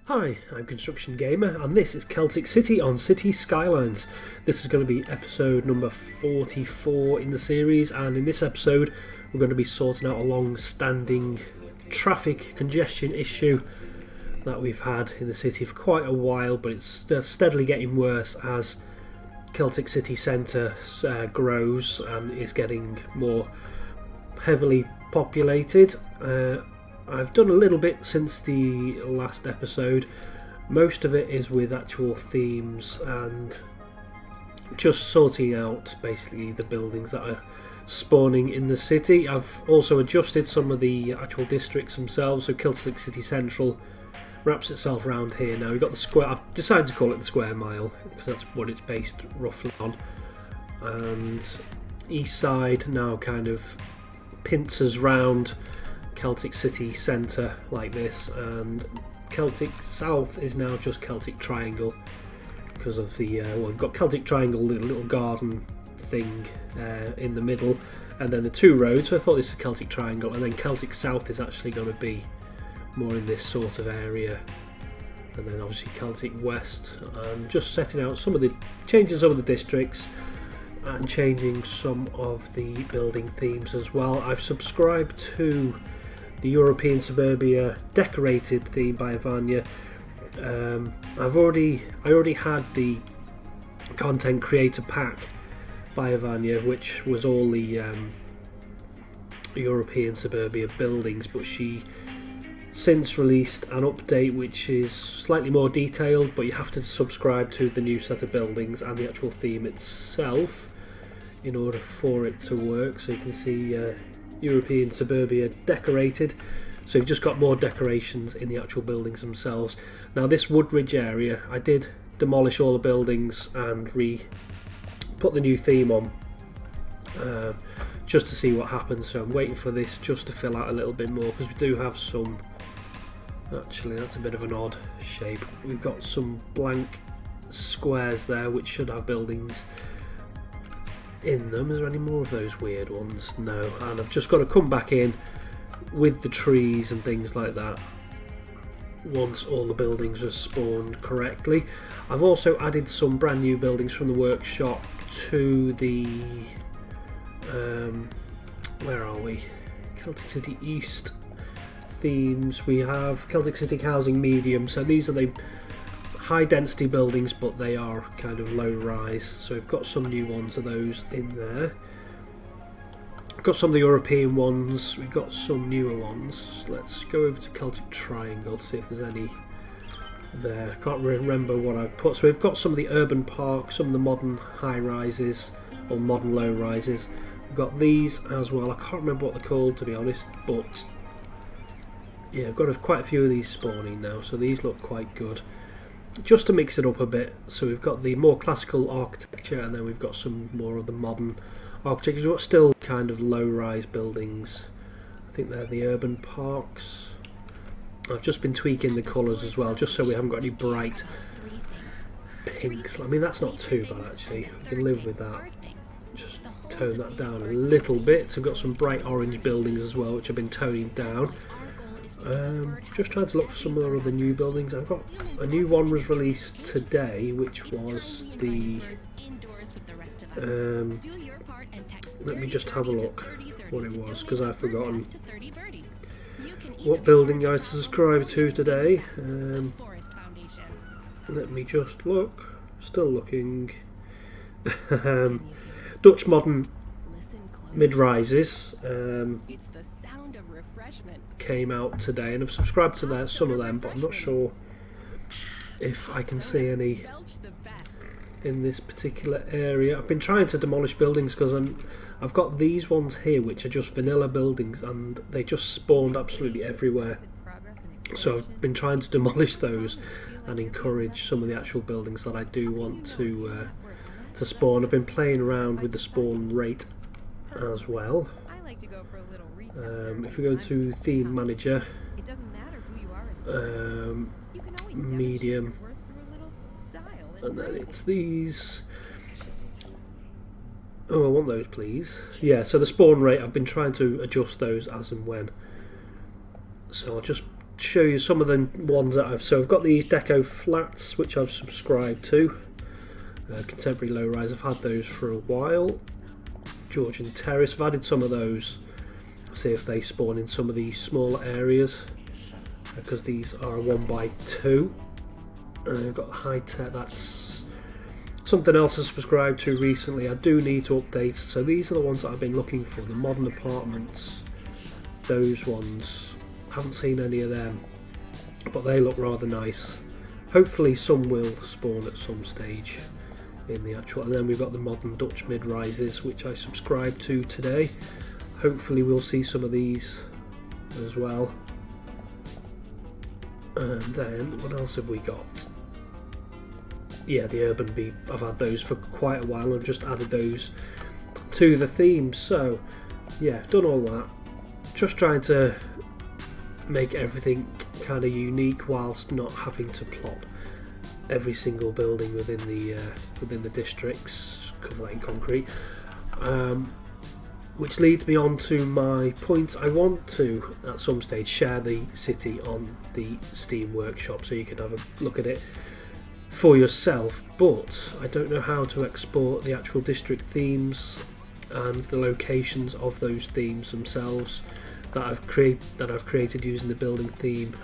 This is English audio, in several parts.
Hi, I'm Construction Gamer, and this is Celtic City on City Skylines. This is going to be episode number 44 in the series, and in this episode we're going to be sorting out a long-standing traffic congestion issue that we've had in the city for quite a while, but it's steadily getting worse as Celtic City Centre grows and is getting more heavily populated. I've done a little bit since the last episode. Most of it is with actual themes and just sorting out basically the buildings that are spawning in the city. I've also adjusted some of the actual districts themselves, so Celtic City Central wraps itself around here now. We've got the square, I've decided to call it the square mile because that's what it's based roughly on, and east side now kind of pincers round Celtic City Centre like this, and Celtic South is now just Celtic Triangle because of the we've got Celtic Triangle, little garden thing in the middle, and then the two roads. So I thought this is Celtic Triangle, and then Celtic South is actually going to be more in this sort of area, and then obviously Celtic West, and just setting out some of the changes over the districts and changing some of the building themes as well. I've subscribed to the European Suburbia decorated theme by Vanya. I already had the content creator pack by Vanya, which was all the European Suburbia buildings, but she since released an update which is slightly more detailed, but you have to subscribe to the new set of buildings and the actual theme itself in order for it to work. So you can see European Suburbia decorated, so you've just got more decorations in the actual buildings themselves. Now this Woodridge area, I did demolish all the buildings and put the new theme on just to see what happens, so I'm waiting for this just to fill out a little bit more, because we do have some, actually that's a bit of an odd shape, we've got some blank squares there which should have buildings in them. Is there any more of those weird ones? No. And I've just got to come back in with the trees and things like that once all the buildings are spawned correctly. I've also added some brand new buildings from the workshop to the where are we? Celtic City East themes. We have Celtic City Housing Medium, so these are the high density buildings, but they are kind of low rise, so we've got some new ones of those in there. We've got some of the European ones, we've got some newer ones. Let's go over to Celtic Triangle, see if there's any there. I can't remember what I've put. So we've got some of the urban parks, some of the modern high rises or modern low rises. We've got these as well. I can't remember what they're called, to be honest, but yeah, I've got quite a few of these spawning now, so these look quite good. Just to mix it up a bit, so we've got the more classical architecture, and then we've got some more of the modern architecture. We've got still kind of low-rise buildings. I think they're the urban parks. I've just been tweaking the colours as well, just so we haven't got any bright pinks. I mean, that's not too bad actually. We can live with that. Just tone that down a little bit. So we've got some bright orange buildings as well, which I've been toning down. Just trying to look for some more of the new buildings. I've got a new one was released today, which was the let me just have a look what it was, because I've forgotten what building I subscribed to today. Let me just look. Still looking. Dutch modern mid-rises came out today, and I've subscribed to some of them, but I'm not sure if I can see any in this particular area. I've been trying to demolish buildings because I've got these ones here which are just vanilla buildings, and they just spawned absolutely everywhere. So I've been trying to demolish those and encourage some of the actual buildings that I do want to spawn. I've been playing around with the spawn rate as well. If we go to theme manager, medium, and then it's these. Oh, I want those, please. Yeah, so the spawn rate, I've been trying to adjust those as and when. So I'll just show you some of the ones that I've got these deco flats which I've subscribed to. Contemporary low rise, I've had those for a while. Georgian Terrace, I've added some of those, see if they spawn in some of these smaller areas, because these are a 1x2. I've got high tech, that's something else I subscribed to recently. I do need to update, so these are the ones that I've been looking for, the modern apartments, those ones. Haven't seen any of them, but they look rather nice. Hopefully some will spawn at some stage in the actual, and then we've got the modern Dutch mid-rises which I subscribed to today. Hopefully we'll see some of these as well. And then what else have we got? Yeah, the urban bee, I've had those for quite a while. I've just added those to the theme. So yeah, I've done all that, just trying to make everything kind of unique whilst not having to plop every single building within the districts, cover that in concrete. Which leads me on to my point. I want to at some stage share the city on the Steam workshop so you can have a look at it for yourself, but I don't know how to export the actual district themes and the locations of those themes themselves that I've created using the building theme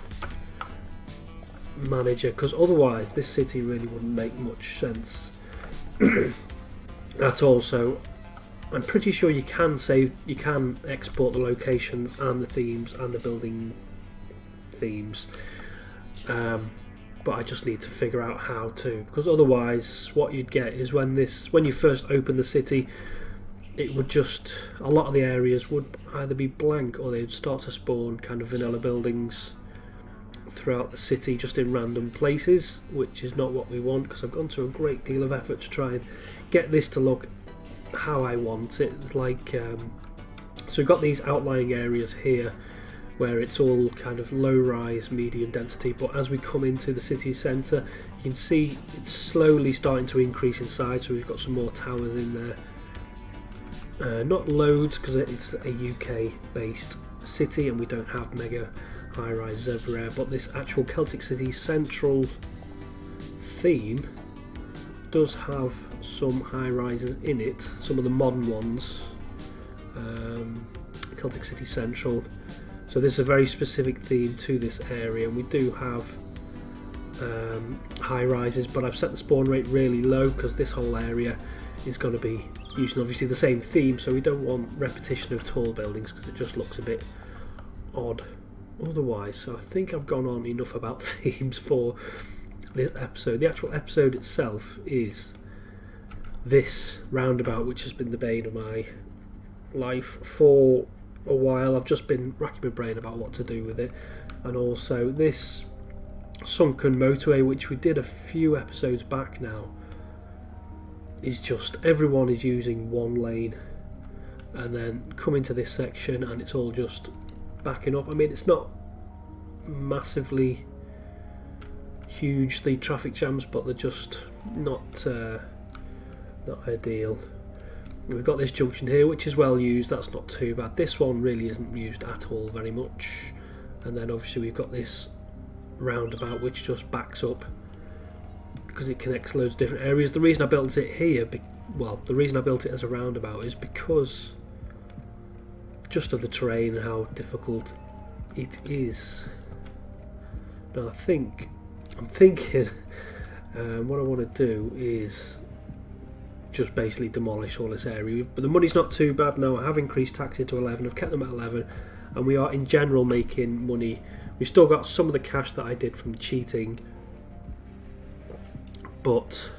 manager, because otherwise this city really wouldn't make much sense at all. So I'm pretty sure you can export the locations and the themes and the building themes, but I just need to figure out how to, because otherwise what you'd get is when you first open the city, it would just, a lot of the areas would either be blank or they'd start to spawn kind of vanilla buildings throughout the city just in random places, which is not what we want, because I've gone to a great deal of effort to try and get this to look how I want it. It's like so we've got these outlying areas here where it's all kind of low rise, medium density, but as we come into the city centre you can see it's slowly starting to increase in size. So we've got some more towers in there, not loads because it's a UK based city and we don't have mega high rises everywhere, but this actual Celtic City central theme does have some high rises in it, some of the modern ones. Celtic City Central, so this is a very specific theme to this area, and we do have high rises, but I've set the spawn rate really low because this whole area is going to be using obviously the same theme, so we don't want repetition of tall buildings because it just looks a bit odd otherwise. So I think I've gone on enough about themes for this episode. The actual episode itself is this roundabout, which has been the bane of my life for a while. I've just been racking my brain about what to do with it, and also this sunken motorway, which we did a few episodes back now, is just everyone is using one lane and then come into this section and it's all just backing up. I mean, it's not massively hugely traffic jams, but they're just not ideal. We've got this junction here which is well used, that's not too bad. This one really isn't used at all very much, and then obviously we've got this roundabout which just backs up because it connects loads of different areas. The reason I built it here, the reason I built it as a roundabout is because just of the terrain and how difficult it is. Now I'm thinking what I want to do is just basically demolish all this area, but the money's not too bad now. I have increased taxes to 11, I've kept them at 11, and we are in general making money. We've still got some of the cash that I did from cheating, but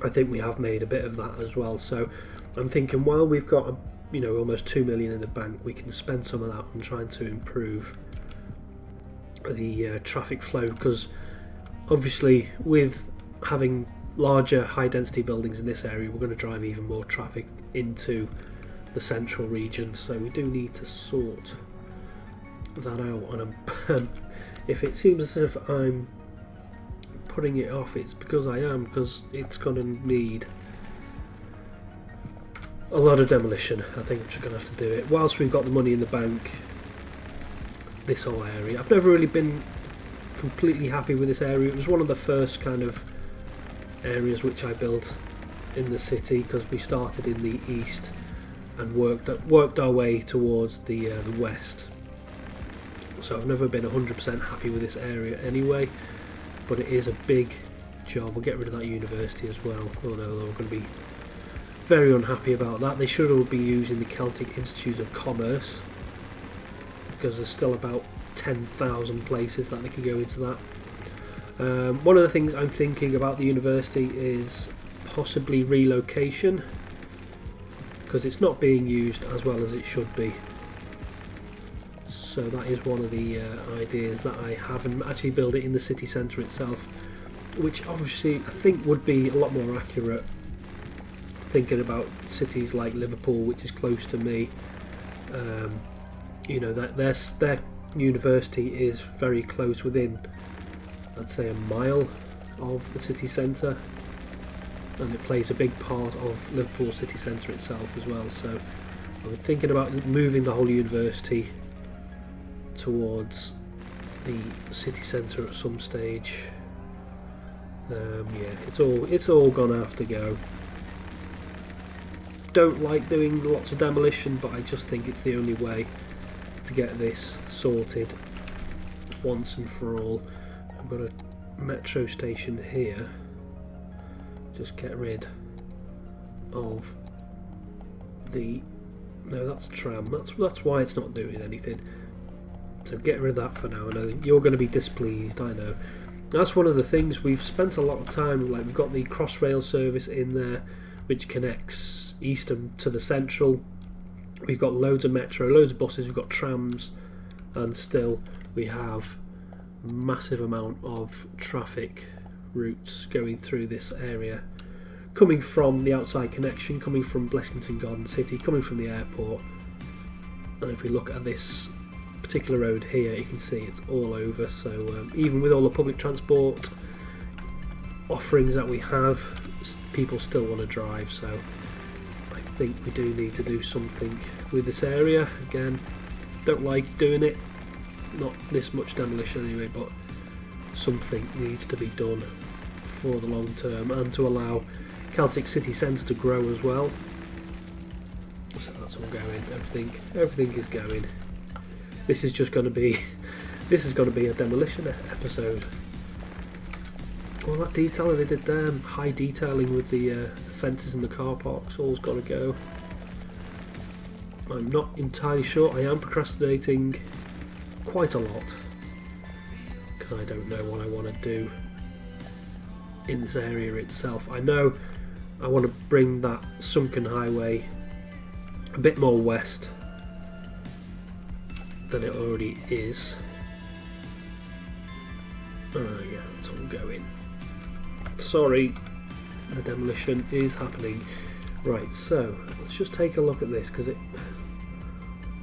I think we have made a bit of that as well. So I'm thinking while we've got almost 2 million in the bank, we can spend some of that on trying to improve the traffic flow, because obviously with having larger high density buildings in this area, we're going to drive even more traffic into the central region, so we do need to sort that out. And if it seems as if I'm putting it off, it's because I am, because it's going to need a lot of demolition. I think we're going to have to do it whilst we've got the money in the bank. this whole area. I've never really been completely happy with this area. It was one of the first kind of areas which I built in the city, because we started in the east and worked our way towards the west. So I've never been 100% happy with this area anyway, but it is a big job. We'll get rid of that university as well. Oh no, we're going to be very unhappy about that. They should all be using the Celtic Institute of Commerce, because there's still about 10,000 places that they can go into that. One of the things I'm thinking about the university is possibly relocation, because it's not being used as well as it should be. So that is one of the ideas that I have, and actually build it in the city centre itself, which obviously I think would be a lot more accurate, thinking about cities like Liverpool, which is close to me. You know, that their university is very close, within, I'd say, a mile of the city centre, and it plays a big part of Liverpool city centre itself as well. So I'm thinking about moving the whole university towards the city centre at some stage. Yeah, it's all gonna have to go. Don't like doing lots of demolition, but I just think it's the only way to get this sorted once and for all. I've got a metro station here. Just get rid of the... No, that's tram. That's why it's not doing anything. So get rid of that for now. I know you're going to be displeased, I know. That's one of the things we've spent a lot of time, like we've got the Crossrail service in there, which connects Eastern to the Central. We've got loads of metro, loads of buses, we've got trams, and still we have massive amount of traffic routes going through this area, coming from the outside connection, coming from Blessington Garden City, coming from the airport. And if we look at this particular road here, you can see it's all over. So even with all the public transport offerings that we have, people still want to drive. So I think we do need to do something with this area. Again, don't like doing it, not this much demolition anyway, but something needs to be done for the long term, and to allow Celtic City Centre to grow as well. So that's all going. Everything is going. This is just going to be a demolition episode. All that detailing they did there, high detailing with the fences and the car parks, all's got to go. I'm not entirely sure. I am procrastinating quite a lot because I don't know what I want to do in this area itself. I know I want to bring that sunken highway a bit more west than it already is. Yeah, it's all going. Sorry, the demolition is happening. Right, so let's just take a look at this, because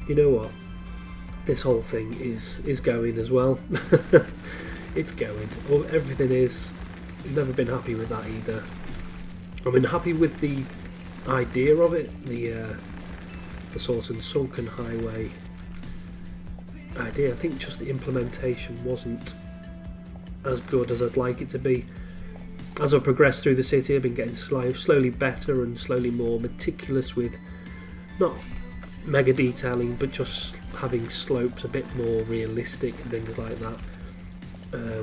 you know what, this whole thing is going as well. It's going. Everything is. Never been happy with that either. I've been happy with the idea of it, the sort of sunken highway idea. I think just the implementation wasn't as good as I'd like it to be. As I've progressed through the city, I've been getting slowly better and slowly more meticulous with not mega detailing, but just having slopes a bit more realistic and things like that.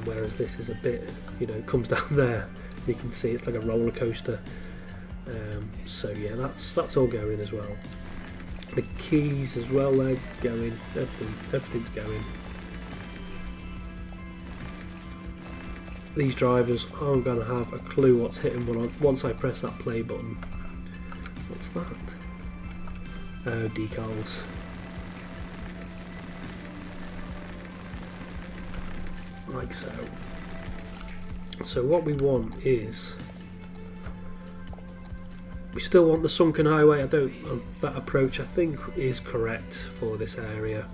Whereas this is a bit, comes down there. You can see it's like a roller coaster. So yeah, that's all going as well. The keys as well, they're going. Everything's going. These drivers aren't going to have a clue what's hitting once I press that play button. What's that? Oh, decals. Like so. So what we want is, we still want the sunken highway. That approach I think is correct for this area.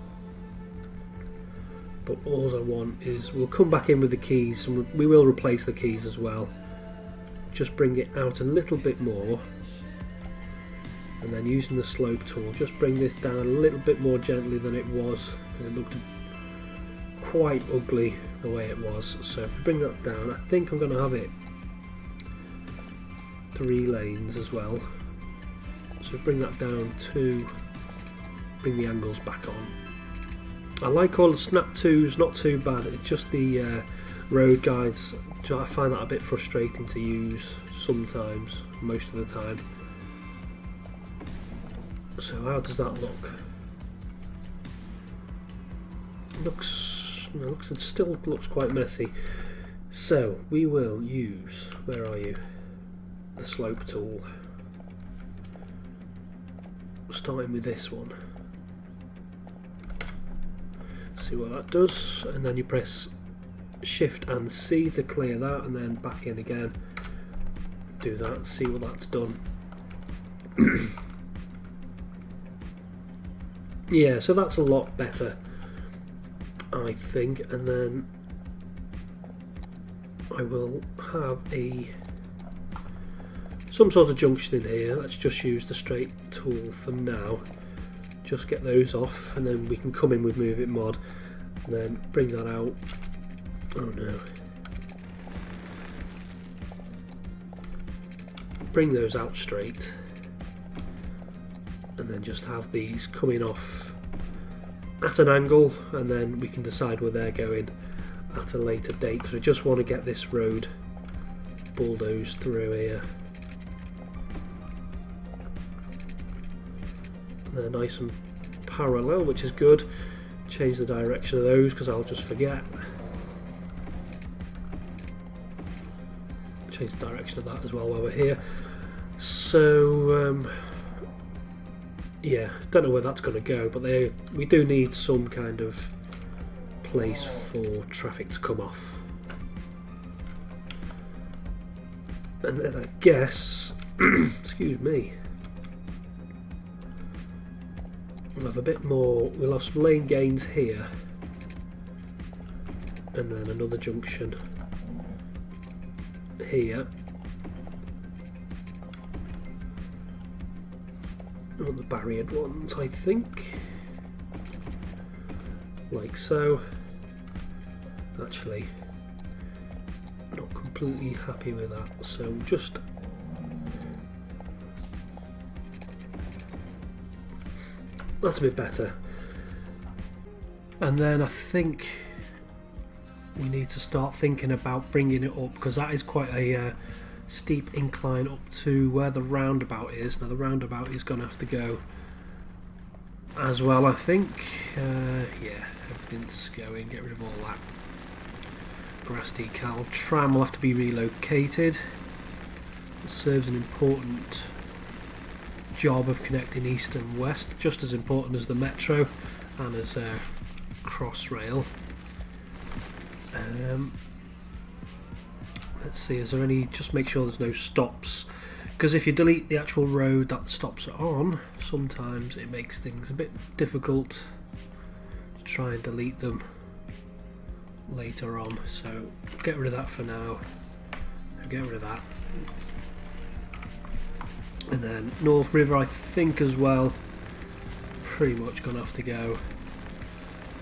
But all I want is, we'll come back in with the keys, and we will replace the keys as well. Just bring it out a little bit more, and then using the slope tool, just bring this down a little bit more gently than it was, because it looked quite ugly the way it was. So if we bring that down, I think I'm going to have it 3 lanes as well. So bring that down to bring the angles back on. I like all the snap 2s, not too bad. It's just the road guides, I find that a bit frustrating to use sometimes, most of the time. So how does that look? It still looks quite messy. So we will use, where are you? The slope tool. Starting with this one. See what that does, and then you press Shift and C to clear that, and then back in again. Do that, see what that's done. Yeah, so that's a lot better, I think. And then I will have some sort of junction in here. Let's just use the straight tool for now. Just get those off, and then we can come in with Move It Mod, and then bring that out. Oh no. Bring those out straight, and then just have these coming off at an angle, and then we can decide where they're going at a later date, because we just want to get this road bulldozed through here. They're nice and parallel, which is good. Change the direction of those because I'll just forget. Change the direction of that as well while we're here. So yeah, don't know where that's going to go, but we do need some kind of place for traffic to come off. And then I guess excuse me, we'll have a bit more, we'll have some lane gains here, and then another junction here. On the barriered ones, I think, like so. Actually, not completely happy with that, so just that's a bit better. And then I think we need to start thinking about bringing it up, because that is quite a steep incline up to where the roundabout is. Now the roundabout is going to have to go as well, I think. Yeah, everything's going. Get rid of all that grass decal. Tram will have to be relocated. It serves an important job of connecting east and west, just as important as the metro and as Crossrail. Let's see, is there any, just make sure there's no stops, because if you delete the actual road that the stops are on, sometimes it makes things a bit difficult to try and delete them later on. So get rid of that for now, get rid of that. And then North River, I think, as well, pretty much gonna have to go.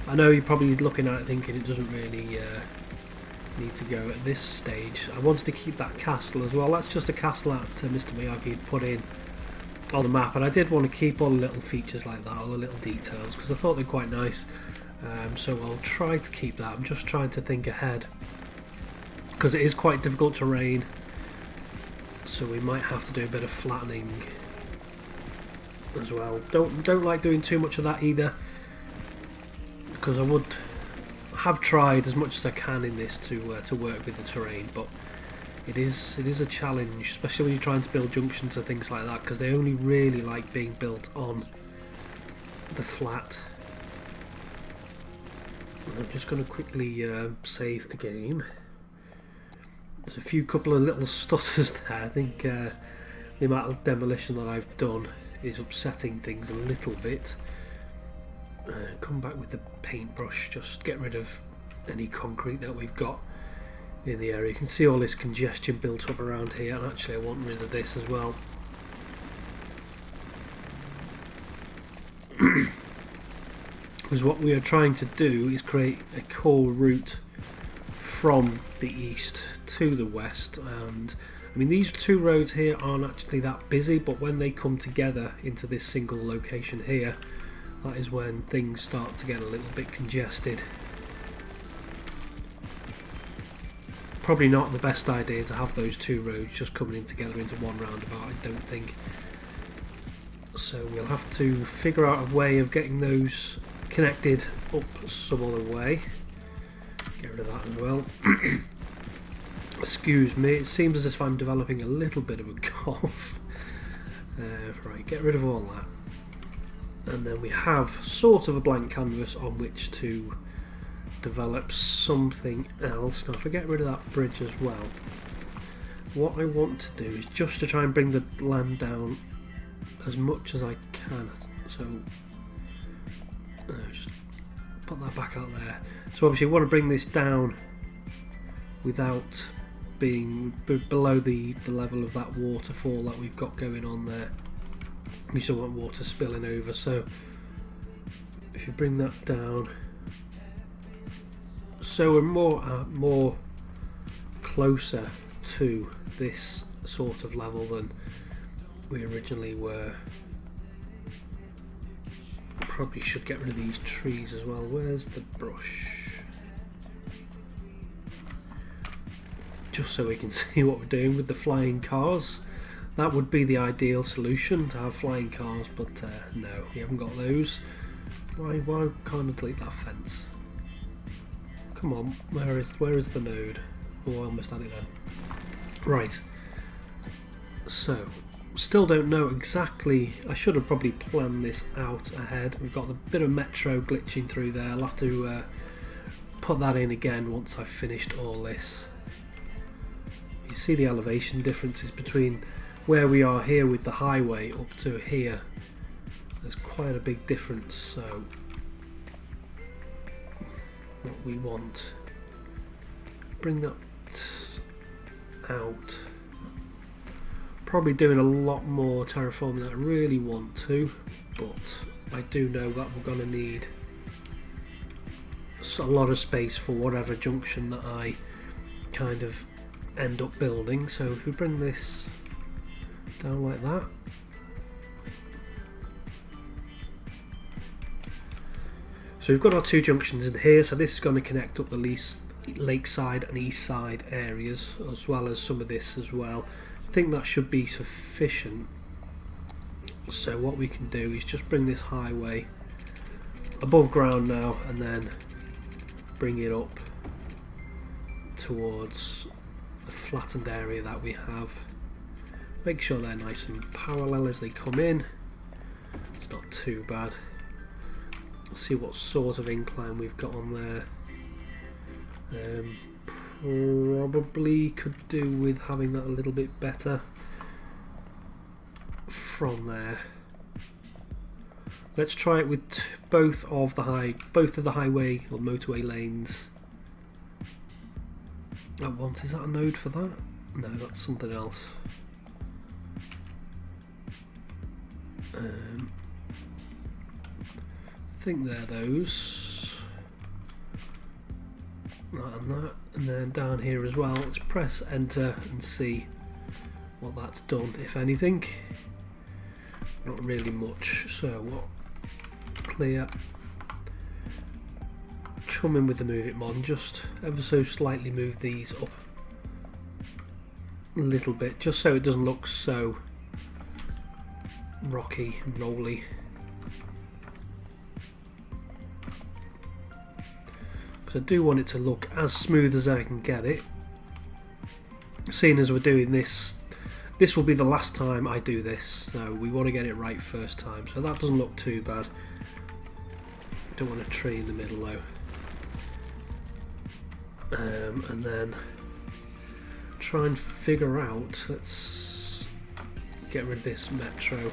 I know you're probably looking at it thinking it doesn't really need to go at this stage. I wanted to keep that castle as well. That's just a castle that Mr Miyagi had put in on the map, and I did want to keep all the little features like that, all the little details, because I thought they're quite nice. So I'll try to keep that. I'm just trying to think ahead, because it is quite difficult terrain, so we might have to do a bit of flattening as well. Don't like doing too much of that either, because I would have tried as much as I can in this to work with the terrain, but it is a challenge, especially when you're trying to build junctions and things like that, because they only really like being built on the flat. And I'm just going to quickly save the game. There's a couple of little stutters there. I think the amount of demolition that I've done is upsetting things a little bit. Come back with the paintbrush, just get rid of any concrete that we've got in the area. You can see all this congestion built up around here, and actually I want rid of this as well. Because what we are trying to do is create a core route from the east to the west, and I mean these two roads here aren't actually that busy, but when they come together into this single location here, that is when things start to get a little bit congested. Probably not the best idea to have those two roads just coming in together into one roundabout, I don't think. So we'll have to figure out a way of getting those connected up some other way. Get rid of that as well. Excuse me, it seems as if I'm developing a little bit of a cough. Right, get rid of all that. And then we have sort of a blank canvas on which to develop something else. Now if I get rid of that bridge as well, what I want to do is just to try and bring the land down as much as I can. So just put that back out there. So obviously we want to bring this down without being below the level of that waterfall that we've got going on there. We still want water spilling over, so if you bring that down, so we're more closer to this sort of level than we originally were. Probably should get rid of these trees as well. Where's the brush? Just so we can see what we're doing with the flying cars. That would be the ideal solution, to have flying cars, but no, we haven't got those. Why can't I delete that fence? Come on, where is the node? Oh, I almost had it then. Right. So, still don't know exactly. I should have probably planned this out ahead. We've got a bit of metro glitching through there. I'll have to put that in again once I've finished all this. You see the elevation differences between where we are here with the highway up to here. There's quite a big difference, so what we want, bring that out. Probably doing a lot more terraforming than I really want to, but I do know that we're going to need a lot of space for whatever junction that I kind of end up building. So if we bring this down like that, so we've got our two junctions in here, so this is going to connect up the lakeside and east side areas, as well as some of this as well. I think that should be sufficient. So what we can do is just bring this highway above ground now, and then bring it up towards the flattened area that we have. Make sure they're nice and parallel as they come in. It's not too bad. Let's see what sort of incline we've got on there. Probably could do with having that a little bit better from there. Let's try it with both of the highway or motorway lanes at once. Is that a node for that? No, that's something else. I think they're those. That and that, and then down here as well. Let's press enter and see what that's done, if anything. Not really much. So what? Clear. Come in with the move it mod and just ever so slightly move these up a little bit, just so it doesn't look so rocky and rolly. Because I do want it to look as smooth as I can get it. Seeing as we're doing this, this will be the last time I do this, so we want to get it right first time. So that doesn't look too bad. Don't want a tree in the middle though. And then try and figure out, let's get rid of this metro,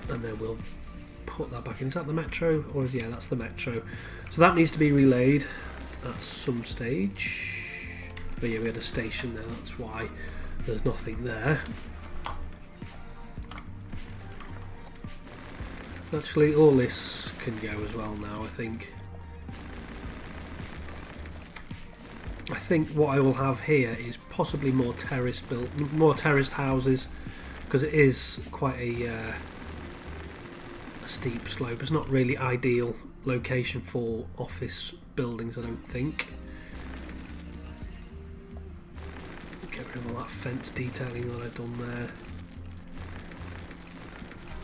and then we'll put that back in. Is that the metro? Or yeah, that's the metro. So that needs to be relayed at some stage. But yeah, we had a station there, that's why there's nothing there. Actually, all this can go as well now, I think. I think what I will have here is possibly more terraced houses, because it is quite a steep slope. It's not really ideal location for office buildings, I don't think. Get rid of all that fence detailing that I've done there.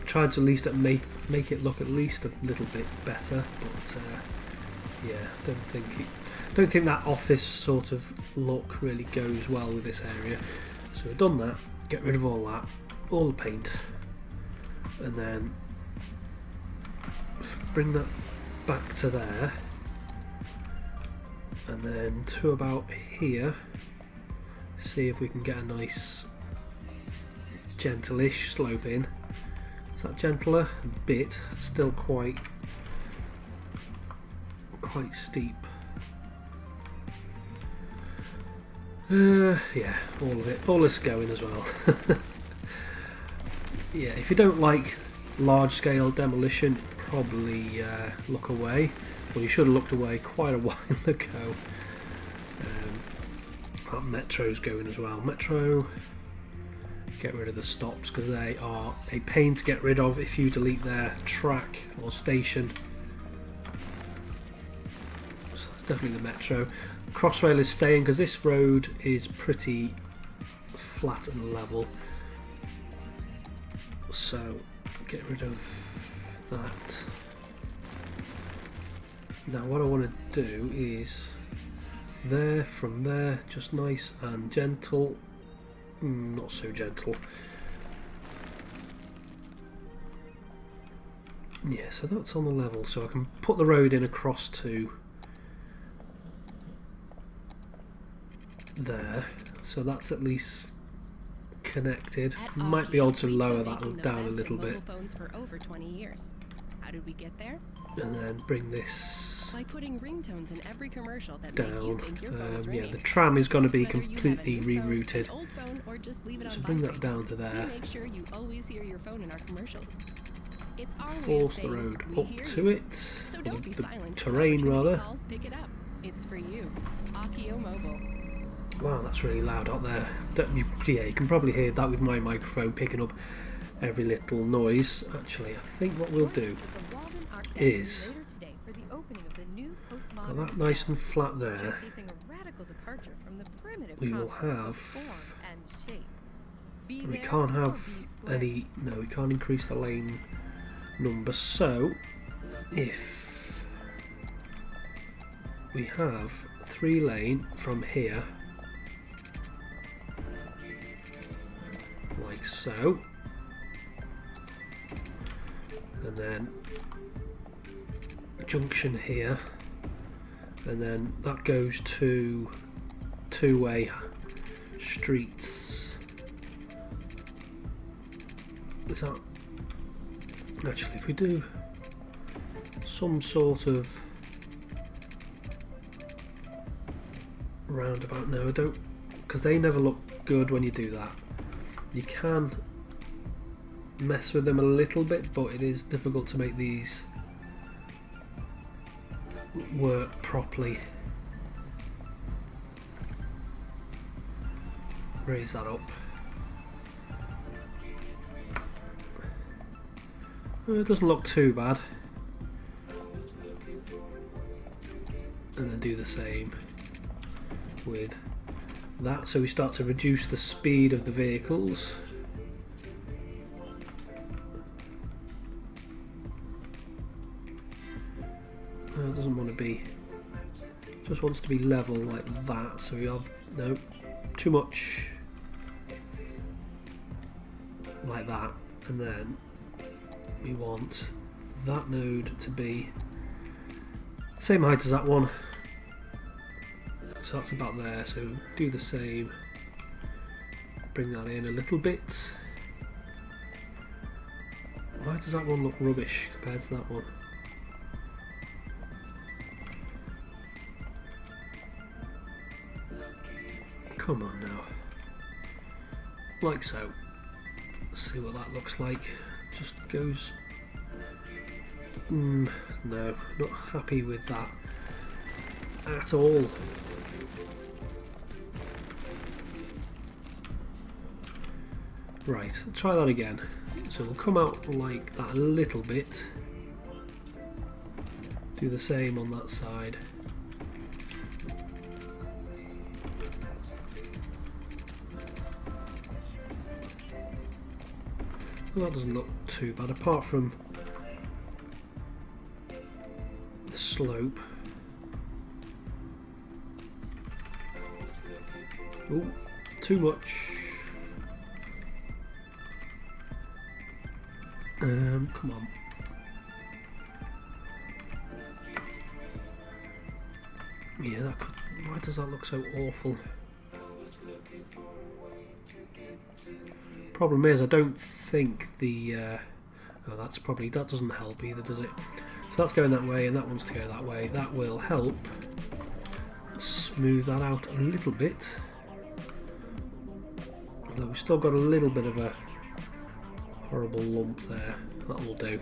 Tried to at least make it look at least a little bit better, but yeah, don't think that office sort of look really goes well with this area. So we've done that. Get rid of all that, all the paint, and then bring that back to there, and then to about here. See if we can get a nice gentle-ish slope in. Is that gentler? A bit. Still quite steep. Yeah, all of it. All this going as well. Yeah, if you don't like large-scale demolition, probably look away. Well, you should have looked away quite a while ago. That metro's going as well. Metro, get rid of the stops because they are a pain to get rid of if you delete their track or station. So that's definitely the metro. Crossrail is staying because this road is pretty flat and level. So get rid of that. Now what I want to do is there, from there, just nice and gentle. Not so gentle. Yeah, so that's on the level, so I can put the road in across to there, so that's at least connected. Might be able to lower that down a little bit. For over 20 years. How did we get there? And then bring this by putting ringtones in every commercial that down. make you think your phone's ringing. Yeah, the tram is going to be Whether completely you have a new phone, rerouted. an old phone, or just leave it So on bring that vibrate, down to there. we make sure you always hear your phone in our commercials. It's our way of Force the saying, road "We up hear to you." it. So Or don't be the silent. terrain When rather. calls, pick it up. It's for you. Akio Mobile. Wow, that's really loud out there. Yeah, you can probably hear that with my microphone picking up every little noise. Actually, I think what we'll do is got that nice and flat there. We will have. We can't have any. No, we can't increase the lane number. So, if we have 3 lane from here, like so, and then a junction here, and then that goes to 2-way streets. Is that actually, if we do some sort of roundabout, no I don't, because they never look good when you do that. You can mess with them a little bit, but it is difficult to make these work properly. Raise that up. It doesn't look too bad. And then do the same with that, so we start to reduce the speed of the vehicles. It doesn't want to be, just wants to be level like that, so we have, no, too much like that, and then we want that node to be same height as that one, so that's about there, so do the same, bring that in a little bit. Why does that one look rubbish compared to that one? Come on now, like so. Let's see what that looks like. Just goes No, not happy with that at all. Right, try that again. So we'll come out like that a little bit. Do the same on that side. Well, that doesn't look too bad, apart from the slope. Oh, too much. Come on. Yeah, that could, why does that look so awful? Problem is, I don't think the oh, that's probably, that doesn't help either, does it? So that's going that way and that wants to go that way. That will help smooth that out a little bit. Although we've still got a little bit of a horrible lump there. That will do.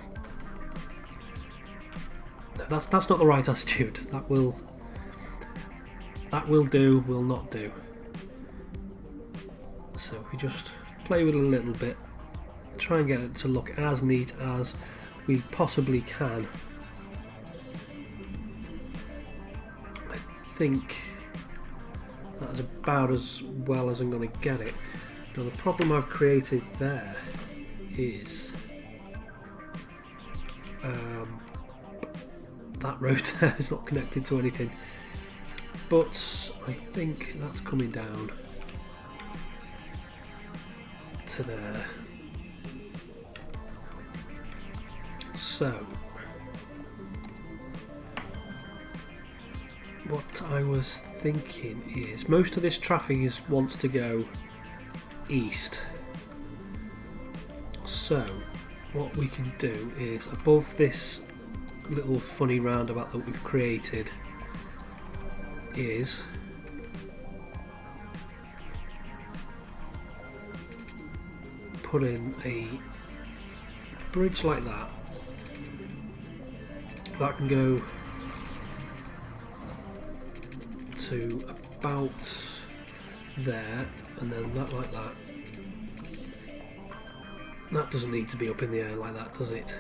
No, that's not the right attitude. That will do, will not do. So if we just play with it a little bit, try and get it to look as neat as we possibly can. I think that's about as well as I'm going to get it. Now the problem I've created there is that road there is not connected to anything, but I think that's coming down to there. So what I was thinking is most of this traffic wants to go east, so what we can do is above this little funny roundabout that we've created is put in a bridge like that. That can go to about there, and then that like that. That doesn't need to be up in the air like that, does it?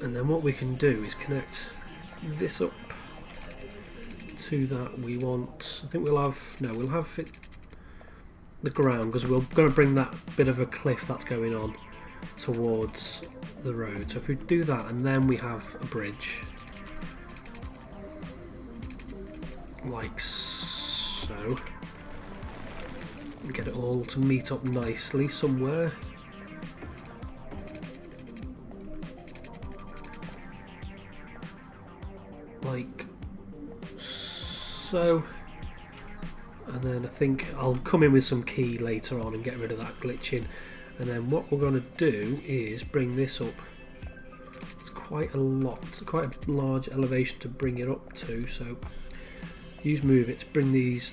And then what we can do is connect this up to that. We want, I think we'll have, no, we'll have it the ground, because we're going to bring that bit of a cliff that's going on towards the road. So if we do that and then we have a bridge like so, and get it all to meet up nicely somewhere. Like so. And then I think I'll come in with some key later on and get rid of that glitching. And then what we're going to do is bring this up. It's quite a lot, quite a large elevation to bring it up to. So use move it to bring these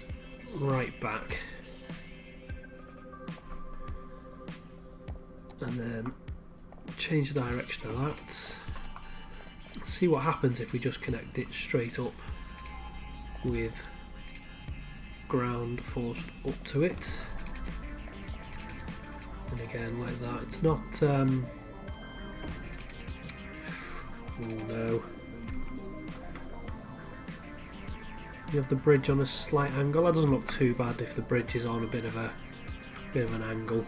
right back. And then change the direction of that. See what happens if we just connect it straight up with ground forced up to it, and again like that. It's not oh no, you have the bridge on a slight angle. That doesn't look too bad if the bridge is on a bit of an angle.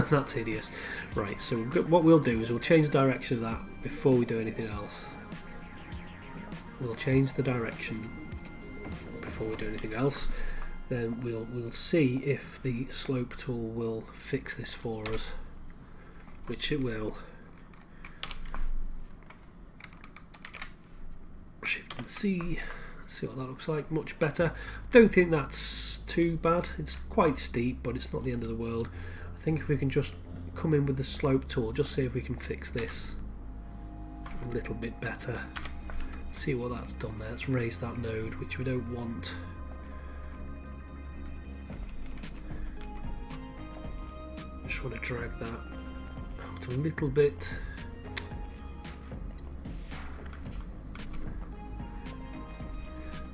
That's hideous. Right, so what we'll do is we'll change the direction of that before we do anything else. We'll change the direction before we do anything else. Then we'll see if the slope tool will fix this for us, which it will. Shift and C, see what that looks like. Much better. Don't think that's too bad. It's quite steep, but it's not the end of the world. I think if we can just come in with the slope tool, just see if we can fix this a little bit better. See what that's done there. Let's raise that node, which we don't want. just want to drag that out a little bit.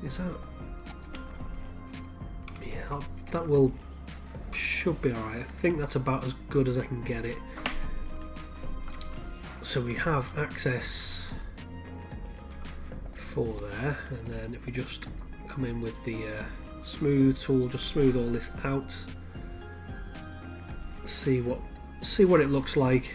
Is that... yeah, that will... should be alright. I think that's about as good as I can get it. So we have access for there, and then if we just come in with the smooth tool, just smooth all this out, see what it looks like.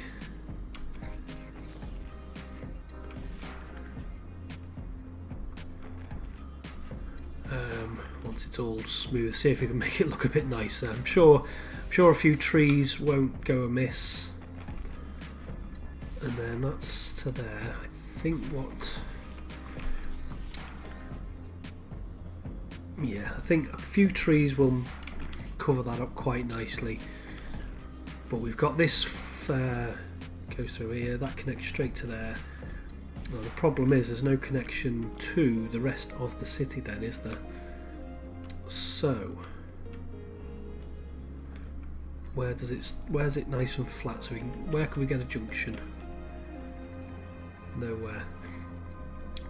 Once it's all smooth, see if we can make it look a bit nicer. I'm sure a few trees won't go amiss. And then that's to there. I think I think a few trees will cover that up quite nicely. But we've got this goes through here, that connects straight to there. Now the problem is there's no connection to the rest of the city then, is there? So where's it nice and flat, so where can we get a junction? Nowhere.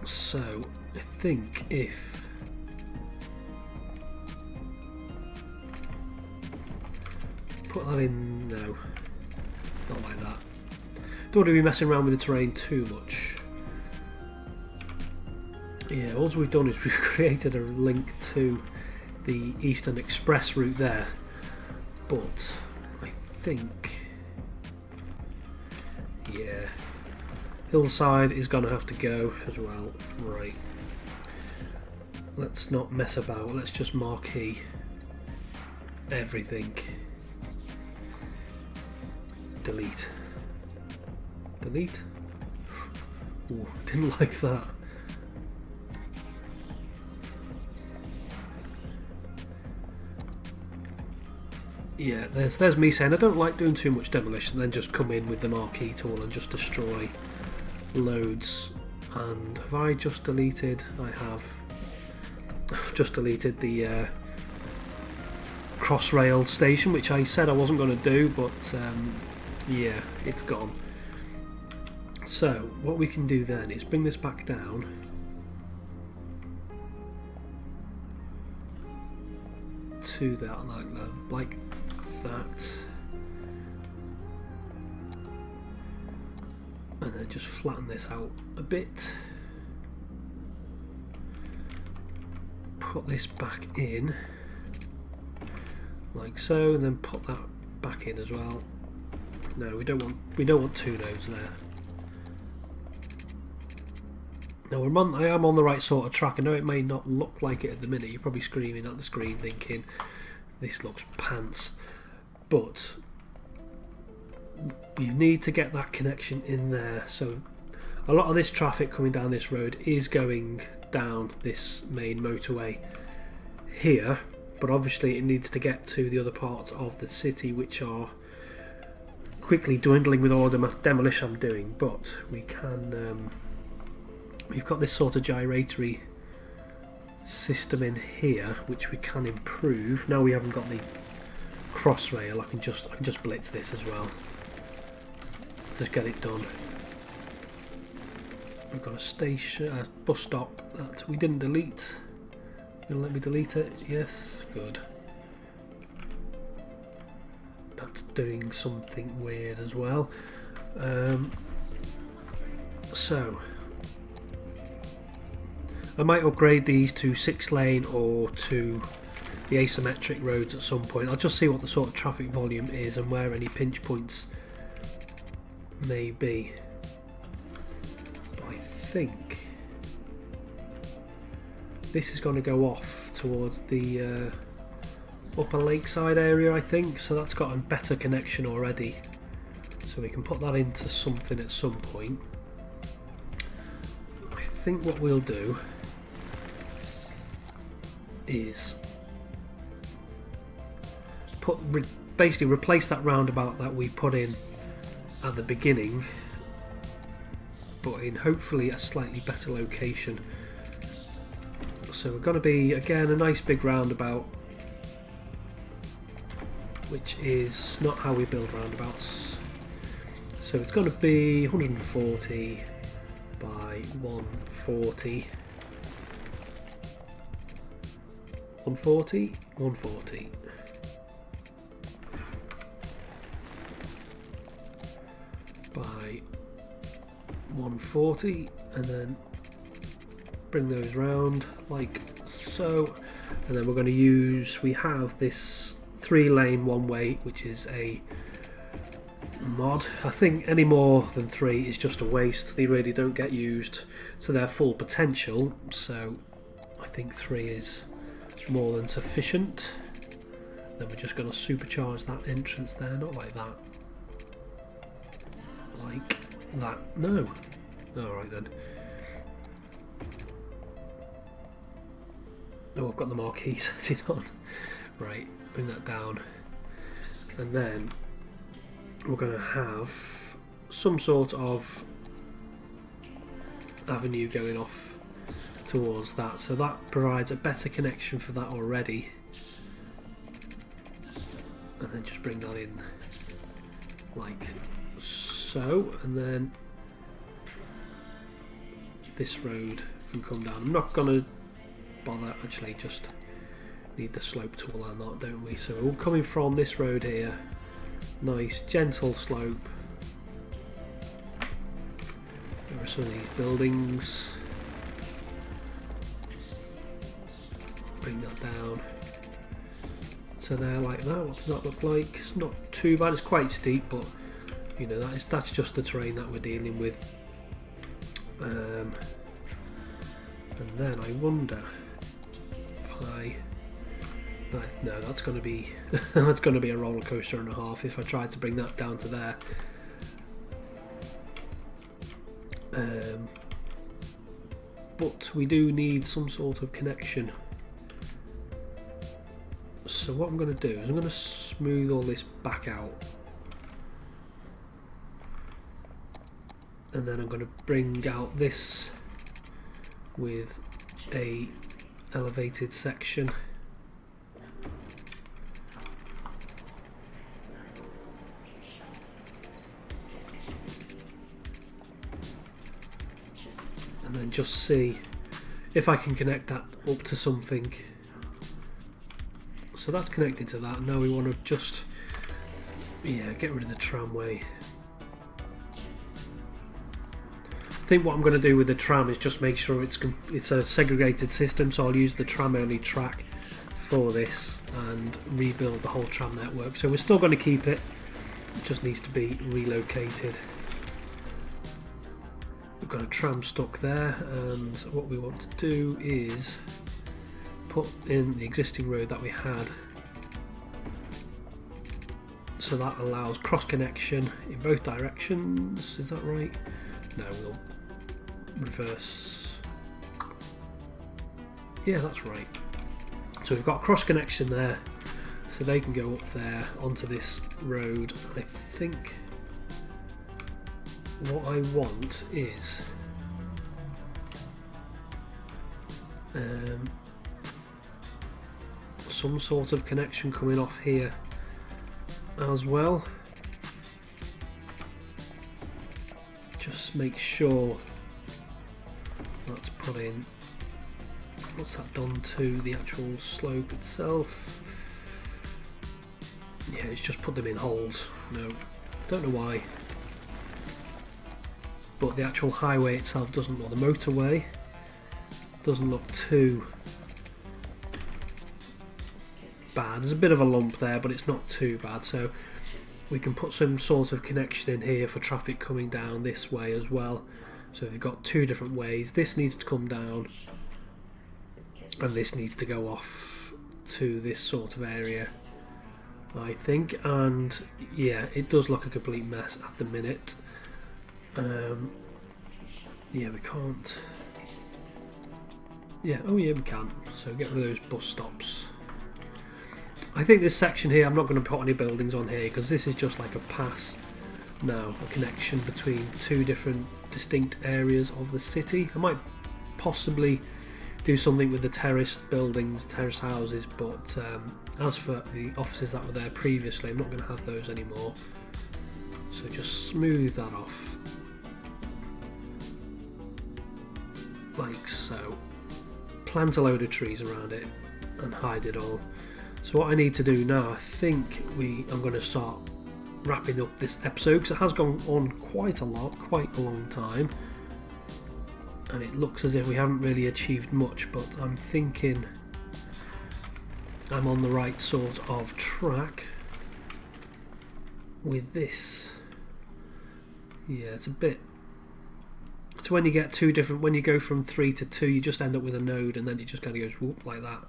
So I think if put that in, no, not like that. Don't want to be messing around with the terrain too much. Yeah, all we've done is we've created a link to the Eastern Express route there, but I think, yeah, Hillside is going to have to go as well. Right, let's not mess about, let's just marquee everything. Delete. Ooh, didn't like that. Yeah, there's me saying I don't like doing too much demolition, then just come in with the marquee tool and just destroy loads. And have I just deleted? I have. I've just deleted the Crossrail station, which I said I wasn't going to do, but yeah, it's gone. So what we can do then is bring this back down. To that, like that, and then just flatten this out a bit, put this back in like so, and then put that back in as well. No, we don't want two nodes there. Now I am on the right sort of track. I know it may not look like it at the minute. You're probably screaming at the screen thinking this looks pants, but we need to get that connection in there. So a lot of this traffic coming down this road is going down this main motorway here, but obviously it needs to get to the other parts of the city, which are quickly dwindling with all the demolition I'm doing. But we can we've got this sort of gyratory system in here which we can improve. Now we haven't got the Crossrail, I can just blitz this as well. Just get it done. We've got a station, a bus stop that we didn't delete. Gonna let me delete it? Yes, good. That's doing something weird as well. So I might upgrade these to 6-lane or to the asymmetric roads at some point. I'll just see what the sort of traffic volume is and where any pinch points may be. But I think this is going to go off towards the upper lakeside area, I think, so that's got a better connection already, so we can put that into something at some point. I think what we'll do is basically replace that roundabout that we put in at the beginning, but in hopefully a slightly better location. So we're going to be again a nice big roundabout which is not how we build roundabouts. So it's going to be 140 by 140. 140, 140. By 140, and then bring those round like so. And then we're going to use, we have this 3-lane one-way, which is a mod. I think any more than 3 is just a waste. They really don't get used to their full potential, so I think 3 is more than sufficient. Then we're just going to supercharge that entrance there, not like that. Like that. No. Alright then. Oh, I've got the marquee set on. Right, bring that down. And then we're going to have some sort of avenue going off towards that. So that provides a better connection for that already. And then just bring that in like so. And then this road can come down. I'm not going to bother, actually, just need the slope tool and that, don't we? So we're coming from this road here, nice gentle slope. There are some of these buildings, bring that down to there like that. What does that look like? It's not too bad, it's quite steep, but you know, that's just the terrain that we're dealing with. And then I wonder no, that's going to be that's going to be a roller coaster and a half if I try to bring that down to there. But we do need some sort of connection. So what I'm going to do is I'm going to smooth all this back out, and then I'm going to bring out this with a elevated section. And then just see if I can connect that up to something. So that's connected to that. Now we want to just, get rid of the tramway. I think what I'm going to do with the tram is just make sure it's a segregated system, so I'll use the tram only track for this and rebuild the whole tram network. So we're still going to keep it, it just needs to be relocated. We've got a tram stuck there, and what we want to do is put in the existing road that we had, so that allows cross connection in both directions. Is that right? No, we'll reverse. Yeah, that's right. So we've got cross connection there, so they can go up there onto this road. I think what I want is some sort of connection coming off here as well. Just make sure that's put in. What's that done to the actual slope itself? Yeah, it's just put them in holes. No, don't know why. But the actual highway itself doesn't, or the motorway doesn't look too bad. There's a bit of a lump there, but it's not too bad. So we can put some sort of connection in here for traffic coming down this way as well. So we've got two different ways. This needs to come down, and this needs to go off to this sort of area, I think. And yeah, it does look a complete mess at the minute. Yeah, we can't. Yeah, oh yeah, we can. So get rid of those bus stops. I think this section here, I'm not going to put any buildings on here because this is just like a pass now, a connection between two different distinct areas of the city. I might possibly do something with the terraced buildings, terrace houses, but As for the offices that were there previously, I'm not going to have those anymore. So just smooth that off. Like so. Plant a load of trees around it and hide it all. So what I need to do now, I think I'm going to start wrapping up this episode, because it has gone on quite a long time. And it looks as if we haven't really achieved much, but I'm thinking I'm on the right sort of track with this. Yeah, it's a bit... So when you get two different... When you go from 3 to 2, you just end up with a node, and then it just kind of goes whoop like that.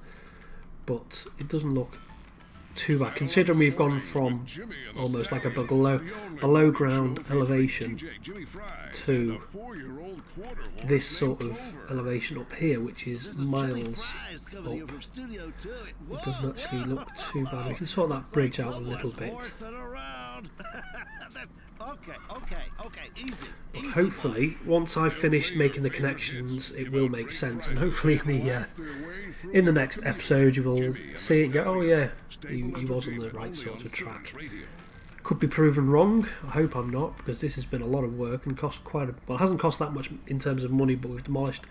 But it doesn't look too bad, considering we've gone from almost like a below ground elevation to this sort of elevation up here, which is miles up. It doesn't actually look too bad. We can sort that bridge out a little bit. But hopefully, once I've finished making the connections, it will make sense, and hopefully in the next episode you will see it and go, oh yeah, he was on the right sort of track. Could be proven wrong. I hope I'm not, because this has been a lot of work and cost well, it hasn't cost that much in terms of money, but we've demolished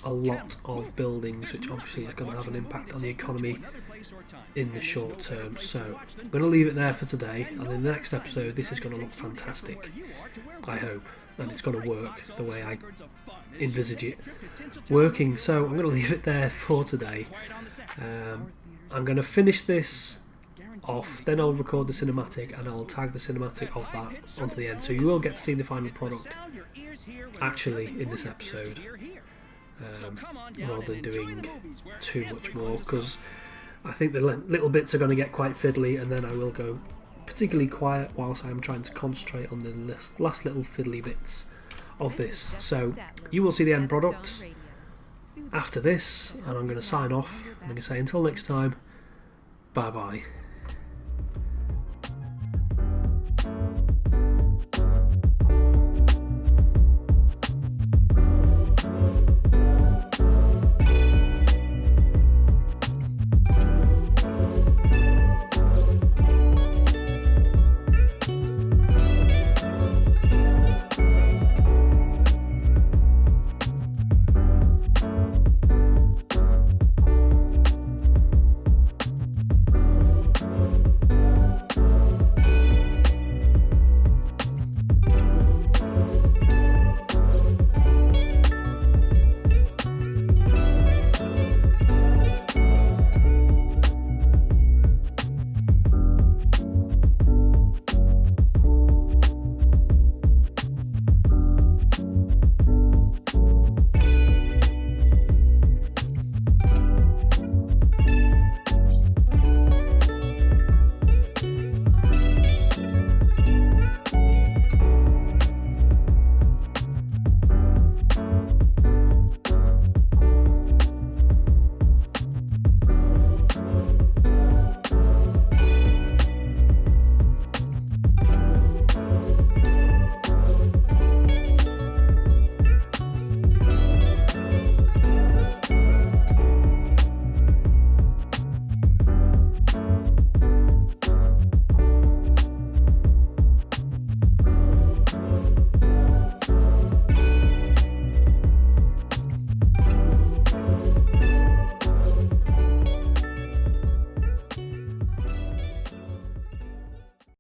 a lot of buildings, which obviously is going to have an impact on the economy in the short term. So I'm going to leave it there for today, and in the next episode this is going to look fantastic, I hope, and it's going to work the way I envisage it working. So I'm going to leave it there for today. I'm going to finish this off, then I'll record the cinematic and I'll tag the cinematic of that onto the end, so you will get to see the final product actually in this episode, rather than doing too much more, because I think the little bits are going to get quite fiddly, and then I will go particularly quiet whilst I'm trying to concentrate on the last little fiddly bits of this. So you will see the end product after this, and I'm going to sign off. I'm going to say until next time, bye bye.